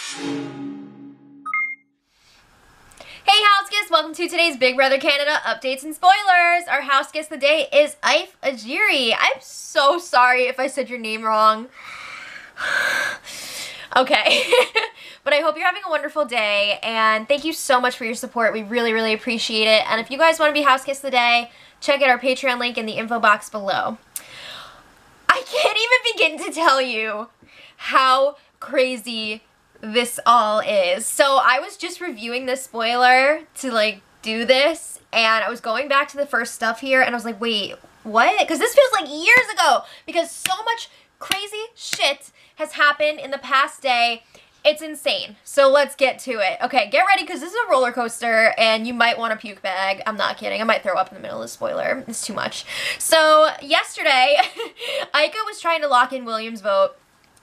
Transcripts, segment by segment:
Hey house guests, welcome to today's Big Brother Canada updates and spoilers. Our house guest of the day is Aif Ajiri. I'm so sorry if I said your name wrong. Okay, but I hope you're having a wonderful day, and thank you so much for your support. We really, really appreciate it. And if you guys want to be house guest of the day, check out our Patreon link in the info box below. I can't even begin to tell you how crazy this all is. So I was just reviewing this spoiler to like do this, and I was going back to the first stuff here, and I was like, wait, what? Because this feels like years ago, because so much crazy shit has happened in the past day. It's insane. So let's get to it. Okay, get ready, because this is a roller coaster and you might want a puke bag. I'm not kidding. I might throw up in the middle of the spoiler. It's too much. So yesterday, Ika was trying to lock in William's vote.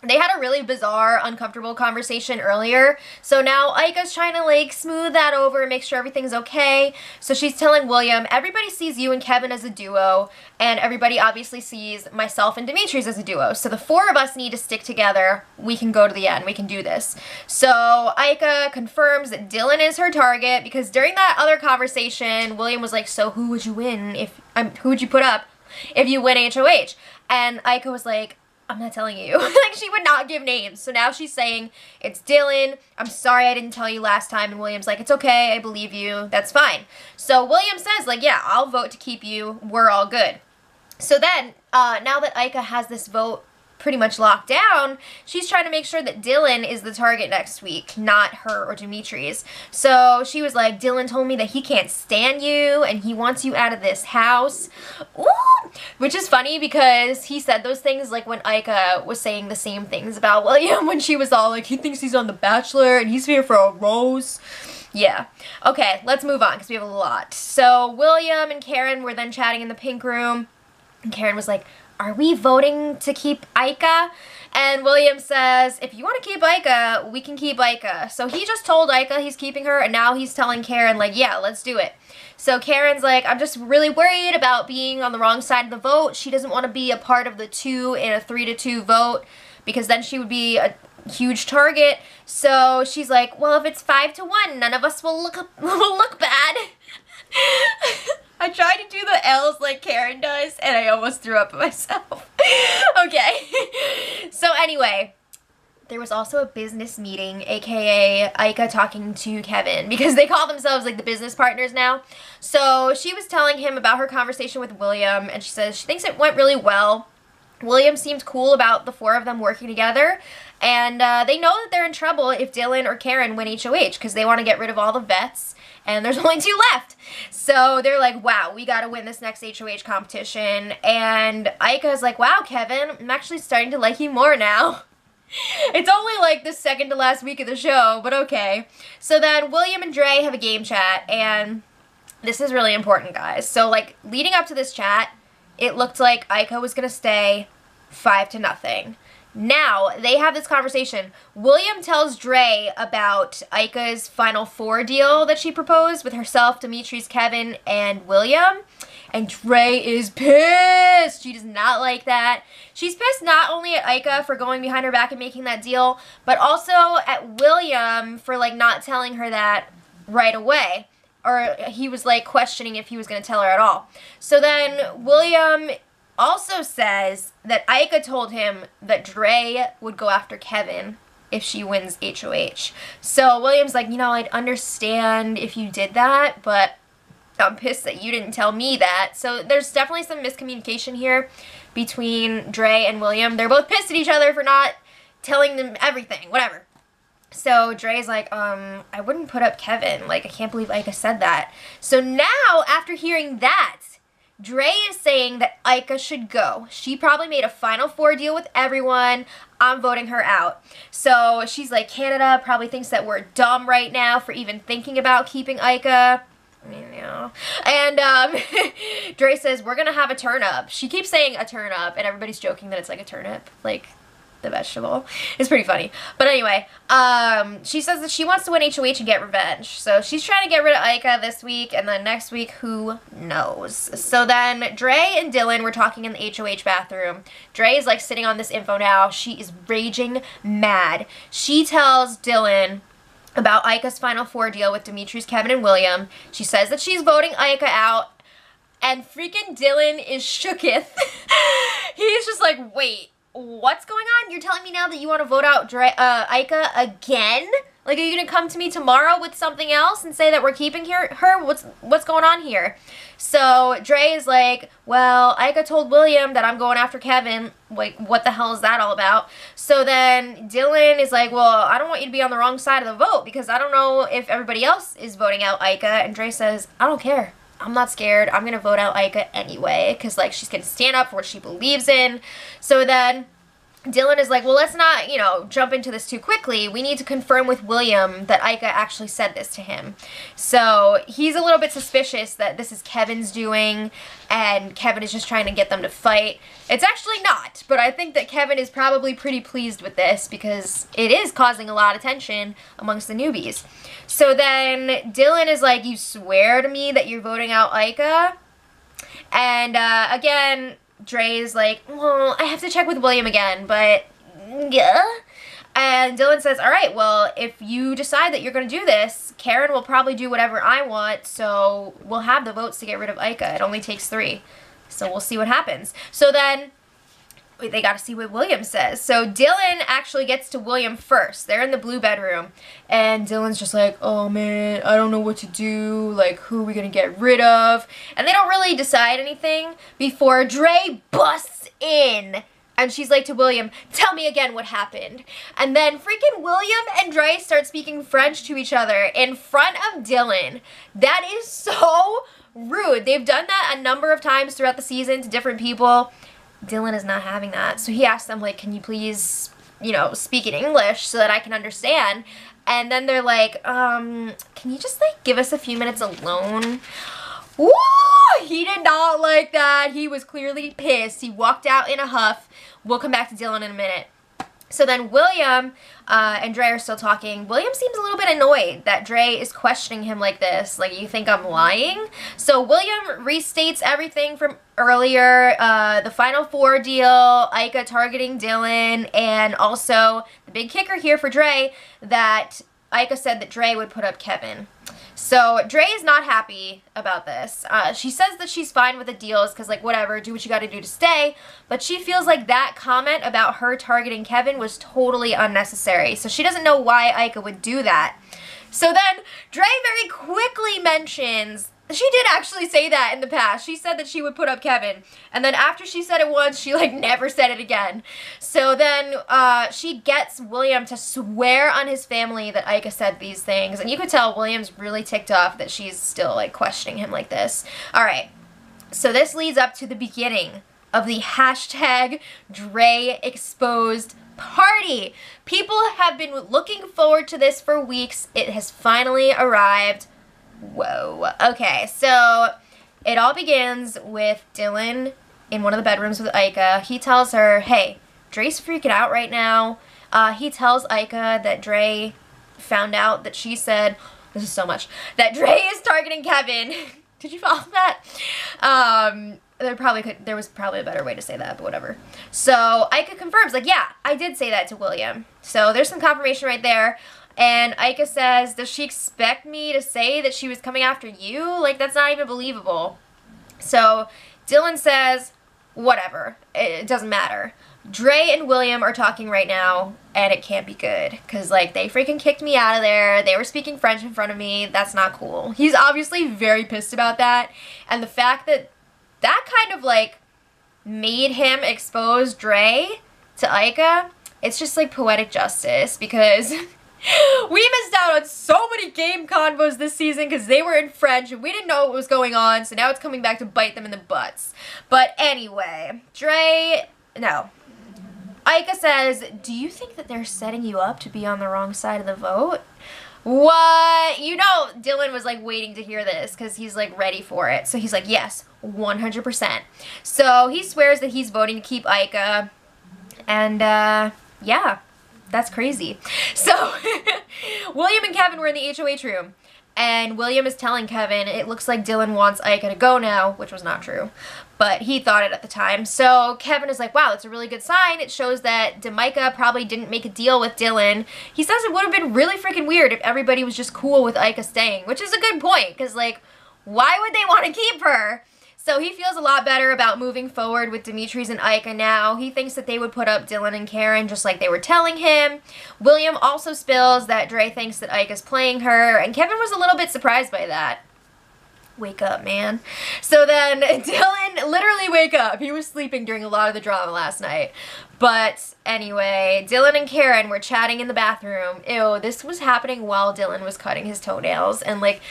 They had a really bizarre, uncomfortable conversation earlier. So now Ika's trying to like smooth that over and make sure everything's okay. So she's telling William, everybody sees you and Kevin as a duo, and everybody obviously sees myself and Demetrius as a duo. So the four of us need to stick together. We can go to the end. We can do this. So Ika confirms that Dillon is her target, because during that other conversation, William was like, so who would you win if, who would you put up if you win HOH? And Ika was like, I'm not telling you. Like, she would not give names. So now she's saying, it's Dillon. I'm sorry I didn't tell you last time. And William's like, it's okay. I believe you. That's fine. So William says, like, yeah, I'll vote to keep you. We're all good. So then, now that Ika has this vote pretty much locked down, she's trying to make sure that Dillon is the target next week, not her or Demetrius. So she was like, Dillon told me that he can't stand you and he wants you out of this house. Ooh! Which is funny, because he said those things like when Ika was saying the same things about William, when she was all like, he thinks he's on The Bachelor and he's here for a rose. Yeah. Okay, let's move on, because we have a lot. So William and Karen were then chatting in the pink room, and Karen was like, are we voting to keep Ika? And William says, if you want to keep Ika, we can keep Ika. So he just told Ika he's keeping her, and now he's telling Karen, like, yeah, let's do it. So Karen's like, I'm just really worried about being on the wrong side of the vote. She doesn't want to be a part of the 2 in a 3-2 vote, because then she would be a huge target. So she's like, well, if it's 5-1, none of us will look bad. I tried to do the L's like Karen does, and I almost threw up at myself. Okay. So anyway, there was also a business meeting, aka Ika talking to Kevin, because they call themselves like the business partners now. So she was telling him about her conversation with William, and she says she thinks it went really well. William seemed cool about the four of them working together, and they know that they're in trouble if Dillon or Karen win HOH, because they want to get rid of all the vets, and there's only 2 left. So they're like, wow, we got to win this next HOH competition. And Ika's like, wow, Kevin, I'm actually starting to like you more now. It's only like the second to last week of the show, but okay. So then William and Dre have a game chat, and this is really important, guys. So like leading up to this chat, it looked like Ika was going to stay 5-0. Now, they have this conversation. William tells Dre about Ika's Final Four deal that she proposed with herself, Demetrius, Kevin, and William. And Dre is pissed. She does not like that. She's pissed not only at Ika for going behind her back and making that deal, but also at William for like not telling her that right away. Or he was like questioning if he was going to tell her at all. So then William also says that Ika told him that Dre would go after Kevin if she wins HOH. So William's like, you know, I'd understand if you did that, but I'm pissed that you didn't tell me that. So there's definitely some miscommunication here between Dre and William. They're both pissed at each other for not telling them everything, whatever. So Dre's like, I wouldn't put up Kevin. Like, I can't believe Ika said that. So now, after hearing that, Dre is saying that Ika should go. She probably made a Final Four deal with everyone. I'm voting her out. So she's like, Canada probably thinks that we're dumb right now for even thinking about keeping Ika. Yeah. And Dre says, we're going to have a turn up. She keeps saying a turn up, and everybody's joking that it's like a turnip. Like, the vegetable. It's pretty funny. But anyway, she says that she wants to win HOH and get revenge. So she's trying to get rid of Ika this week, and then next week, who knows? So then Dre and Dillon were talking in the HOH bathroom. Dre is like sitting on this info now. She is raging mad. She tells Dillon about Ika's Final Four deal with Demetrius, Kevin, and William. She says that she's voting Ika out, and freaking Dillon is shooketh. He's just like, wait, what's going on? You're telling me now that you want to vote out Ika again? Like, are you going to come to me tomorrow with something else and say that we're keeping her? What's going on here? So Dre is like, well, Ika told William that I'm going after Kevin. Like, what the hell is that all about? So then Dillon is like, well, I don't want you to be on the wrong side of the vote because I don't know if everybody else is voting out Ika. And Dre says, I don't care. I'm not scared. I'm going to vote out Ika anyway because, like, she's going to stand up for what she believes in. So then Dillon is like, well, let's not, you know, jump into this too quickly. We need to confirm with William that Ika actually said this to him. So he's a little bit suspicious that this is Kevin's doing and Kevin is just trying to get them to fight. It's actually not, but I think that Kevin is probably pretty pleased with this because it is causing a lot of tension amongst the newbies. So then Dillon is like, you swear to me that you're voting out Ika? And again, Dre is like, well, I have to check with William again, but yeah. And Dillon says, all right, well, if you decide that you're going to do this, Karen will probably do whatever I want, so we'll have the votes to get rid of Ika. It only takes 3. So we'll see what happens. So then they got to see what William says. So Dillon actually gets to William first. They're in the blue bedroom. And Dillon's just like, oh man, I don't know what to do. Like, who are we going to get rid of? And they don't really decide anything before Dre busts in. And she's like to William, tell me again what happened. And then freaking William and Dre start speaking French to each other in front of Dillon. That is so rude. They've done that a number of times throughout the season to different people. Dillon is not having that. So he asks them, like, can you please, you know, speak in English so that I can understand? And then they're like, can you just, like, give us a few minutes alone? Woo! He did not like that. He was clearly pissed. He walked out in a huff. We'll come back to Dillon in a minute. So then William and Dre are still talking. William seems a little bit annoyed that Dre is questioning him like this. Like, you think I'm lying? So William restates everything from earlier. The Final Four deal, Ika targeting Dillon, and also the big kicker here for Dre that Ika said that Dre would put up Kevin. So Dre is not happy about this. She says that she's fine with the deals because, like, whatever, do what you got to do to stay. But she feels like that comment about her targeting Kevin was totally unnecessary. So she doesn't know why Ika would do that. So then Dre very quickly mentions, she did actually say that in the past. She said that she would put up Kevin. And then after she said it once, she, like, never said it again. So then she gets William to swear on his family that Ika said these things. And you could tell William's really ticked off that she's still, like, questioning him like this. All right. So this leads up to the beginning of the hashtag Dre Exposed party. People have been looking forward to this for weeks. It has finally arrived. Whoa. Okay, so it all begins with Dillon in one of the bedrooms with Ika. He tells her, hey, Dre's freaking out right now. He tells Ika that Dre found out that she said, this is so much, that Dre is targeting Kevin. Did you follow that? There was probably a better way to say that, but whatever. So Ika confirms, like, yeah, I did say that to William. So there's some confirmation right there. And Ika says, does she expect me to say that she was coming after you? Like, that's not even believable. So Dillon says, whatever. It doesn't matter. Dre and William are talking right now, and it can't be good. Because, like, they freaking kicked me out of there. They were speaking French in front of me. That's not cool. He's obviously very pissed about that. And the fact that that kind of, like, made him expose Dre to Ika, it's just, like, poetic justice. Because we missed out on so many game convos this season because they were in French and we didn't know what was going on, so now it's coming back to bite them in the butts. But anyway, no. Ika says, do you think that they're setting you up to be on the wrong side of the vote? What? You know, Dillon was, like, waiting to hear this because he's, like, ready for it. So he's like, yes, 100%. So he swears that he's voting to keep Ika. And, Yeah, that's crazy. So, William and Kevin were in the HOH room, and William is telling Kevin it looks like Dillon wants Ika to go now, which was not true, but he thought it at the time. So Kevin is like, wow, that's a really good sign. It shows that Demika probably didn't make a deal with Dillon. He says it would have been really freaking weird if everybody was just cool with Ika staying, which is a good point, because, like, why would they want to keep her? So he feels a lot better about moving forward with Demetres and Ika now. He thinks that they would put up Dillon and Karen just like they were telling him. William also spills that Dre thinks that Ika's playing her, and Kevin was a little bit surprised by that. Wake up, man. So then Dillon, literally wake up. He was sleeping during a lot of the drama last night. But anyway, Dillon and Karen were chatting in the bathroom. Ew, this was happening while Dillon was cutting his toenails, and, like,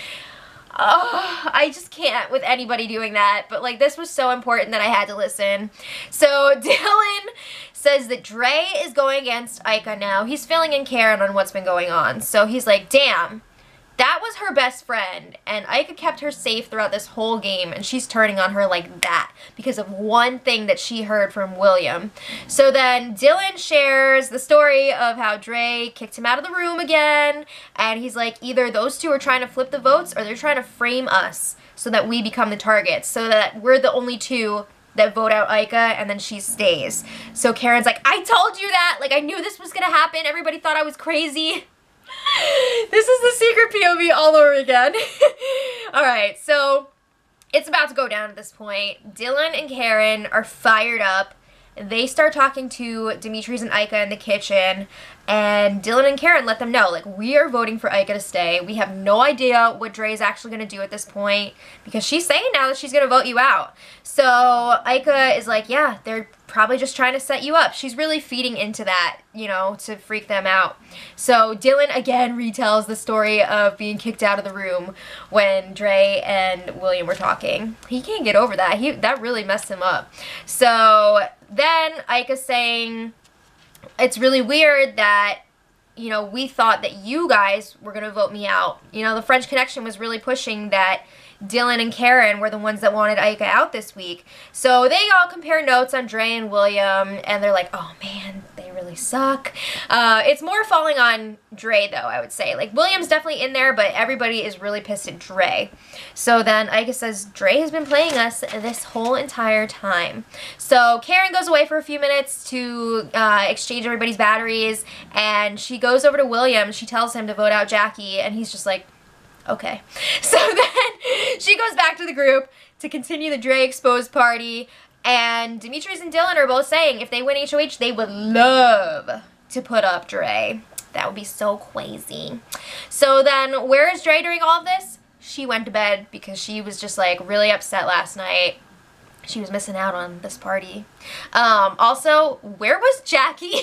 oh, I just can't with anybody doing that, but, like, this was so important that I had to listen. So Dillon says that Dre is going against Ika now. He's filling in Karen on what's been going on. So he's like, damn, that was her best friend, and Ika kept her safe throughout this whole game, and she's turning on her like that because of one thing that she heard from William. So then Dillon shares the story of how Dre kicked him out of the room again, and he's like, either those two are trying to flip the votes or they're trying to frame us so that we become the targets, so that we're the only two that vote out Ika, and then she stays. So Karen's like, I told you that! Like, I knew this was gonna happen. Everybody thought I was crazy. This is the secret POV all over again. Alright, so it's about to go down at this point. Dillon and Karen are fired up. They start talking to Demetres and Ika in the kitchen, and Dillon and Karen let them know, like, we are voting for Ika to stay. We have no idea what Dre is actually going to do at this point, because she's saying now that she's going to vote you out. So Ika is like, yeah, they're probably just trying to set you up. She's really feeding into that, you know, to freak them out. So Dillon again retells the story of being kicked out of the room when Dre and William were talking. He can't get over that. That really messed him up. So then Ika's saying, it's really weird that, you know, we thought that you guys were going to vote me out. You know, the French Connection was really pushing that Dillon and Karen were the ones that wanted Ika out this week. So they all compare notes on Dre and William, and they're like, oh man, they really suck. It's more falling on Dre, though, I would say. Like, William's definitely in there, but everybody is really pissed at Dre. So then Ika says, Dre has been playing us this whole entire time. So Karen goes away for a few minutes to exchange everybody's batteries, and she goes over to William. She tells him to vote out Jackie, and he's just like, okay. So then she goes back to the group to continue the Dre exposed party, and Demetres and Dillon are both saying if they win HOH, they would love to put up Dre. That would be so crazy. So then, where is Dre during all of this? She went to bed because she was just, like, really upset last night. She was missing out on this party. Also, where was Jackie?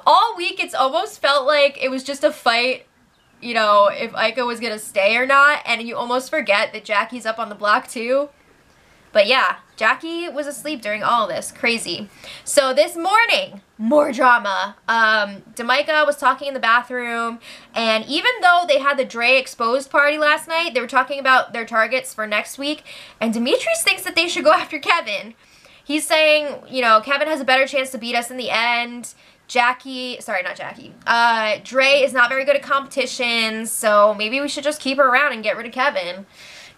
All week, it's almost felt like it was just a fight, you know, if Ika was gonna stay or not, and you almost forget that Jackie's up on the block too. But yeah, Jackie was asleep during all of this. Crazy. So this morning, more drama. Demika was talking in the bathroom, and even though they had the Dre exposed party last night, they were talking about their targets for next week, and Demetres thinks that they should go after Kevin. He's saying, you know, Kevin has a better chance to beat us in the end. Dre is not very good at competitions, so maybe we should just keep her around and get rid of Kevin.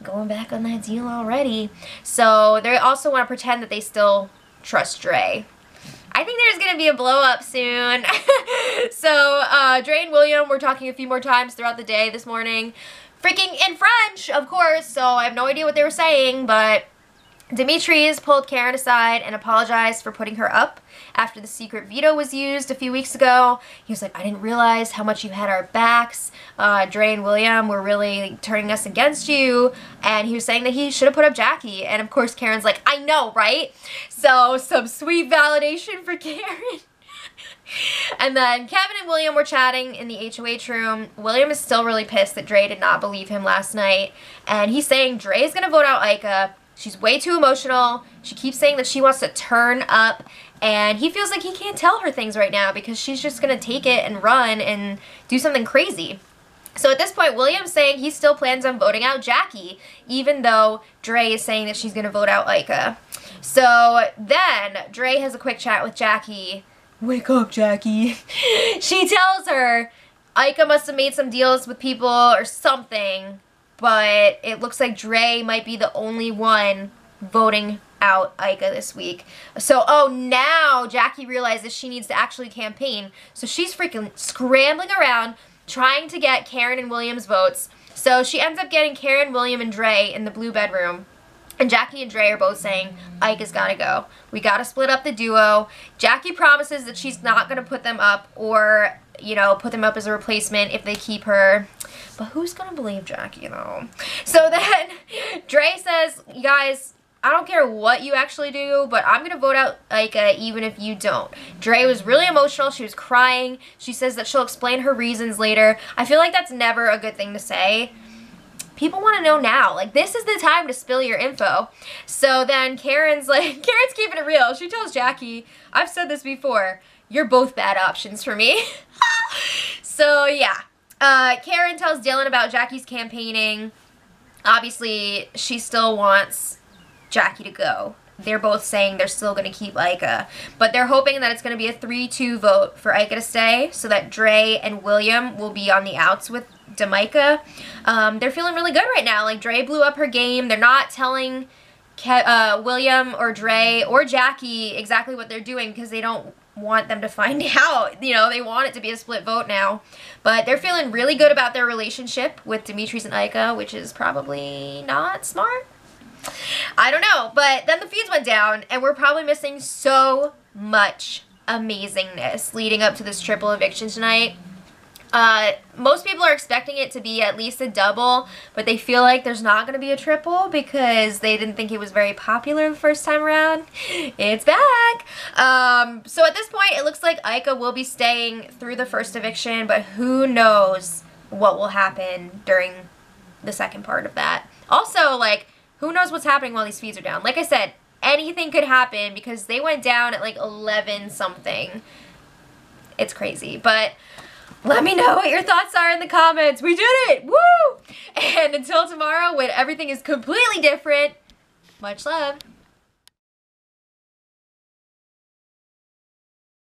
Going back on that deal already. So they also want to pretend that they still trust Dre. I think there's going to be a blow up soon. So Dre and William were talking a few more times throughout the day this morning. Freaking in French, of course, so I have no idea what they were saying, but Demetres pulled Karen aside and apologized for putting her up after the secret veto was used a few weeks ago. He was like, I didn't realize how much you had our backs. Dre and William were really turning us against you. And he was saying that he should have put up Jackie. And of course, Karen's like, I know, right? So some sweet validation for Karen. And then Kevin and William were chatting in the HOH room. William is still really pissed that Dre did not believe him last night. And he's saying Dre is going to vote out Ika. She's way too emotional. She keeps saying that she wants to turn up, and he feels like he can't tell her things right now because she's just going to take it and run and do something crazy. So at this point, William's saying he still plans on voting out Jackie, even though Dre is saying that she's going to vote out Ika. So then Dre has a quick chat with Jackie wake up, Jackie. She tells her Ika must have made some deals with people or something, but it looks like Dre might be the only one voting out Ika this week. So, oh, now Jackie realizes she needs to actually campaign. So she's freaking scrambling around trying to get Karen and William's votes. So she ends up getting Karen, William, and Dre in the blue bedroom. And Jackie and Dre are both saying, Ika's gotta go. We gotta split up the duo. Jackie promises that she's not gonna put them up or, you know, put them up as a replacement if they keep her. But who's gonna believe Jackie, though? So then Dre says, you guys, I don't care what you actually do, but I'm going to vote out Ika even if you don't. Dre was really emotional. She was crying. She says that she'll explain her reasons later. I feel like that's never a good thing to say. People want to know now. Like, this is the time to spill your info. So then Karen's like, Karen's keeping it real. She tells Jackie, I've said this before, you're both bad options for me. So, yeah. Karen tells Dillon about Jackie's campaigning. Obviously, she still wants Jackie to go. They're both saying they're still going to keep Ika, but they're hoping that it's going to be a 3-2 vote for Ika to stay so that Dre and William will be on the outs with Damika. They're feeling really good right now. Like, Dre blew up her game. They're not telling William or Dre or Jackie exactly what they're doing because they don't want them to find out. You know, they want it to be a split vote now. But they're feeling really good about their relationship with Demetres and Ika, which is probably not smart. I don't know, but then the feeds went down, and we're probably missing so much amazingness leading up to this triple eviction tonight. Most people are expecting it to be at least a double, but they feel like there's not going to be a triple because they didn't think it was very popular the first time around. It's back! So at this point, it looks like Ika will be staying through the first eviction, but who knows what will happen during the second part of that. Also, like, who knows what's happening while these feeds are down? Like I said, anything could happen because they went down at like 11 something. It's crazy. But let me know what your thoughts are in the comments. We did it! Woo! And until tomorrow when everything is completely different, much love.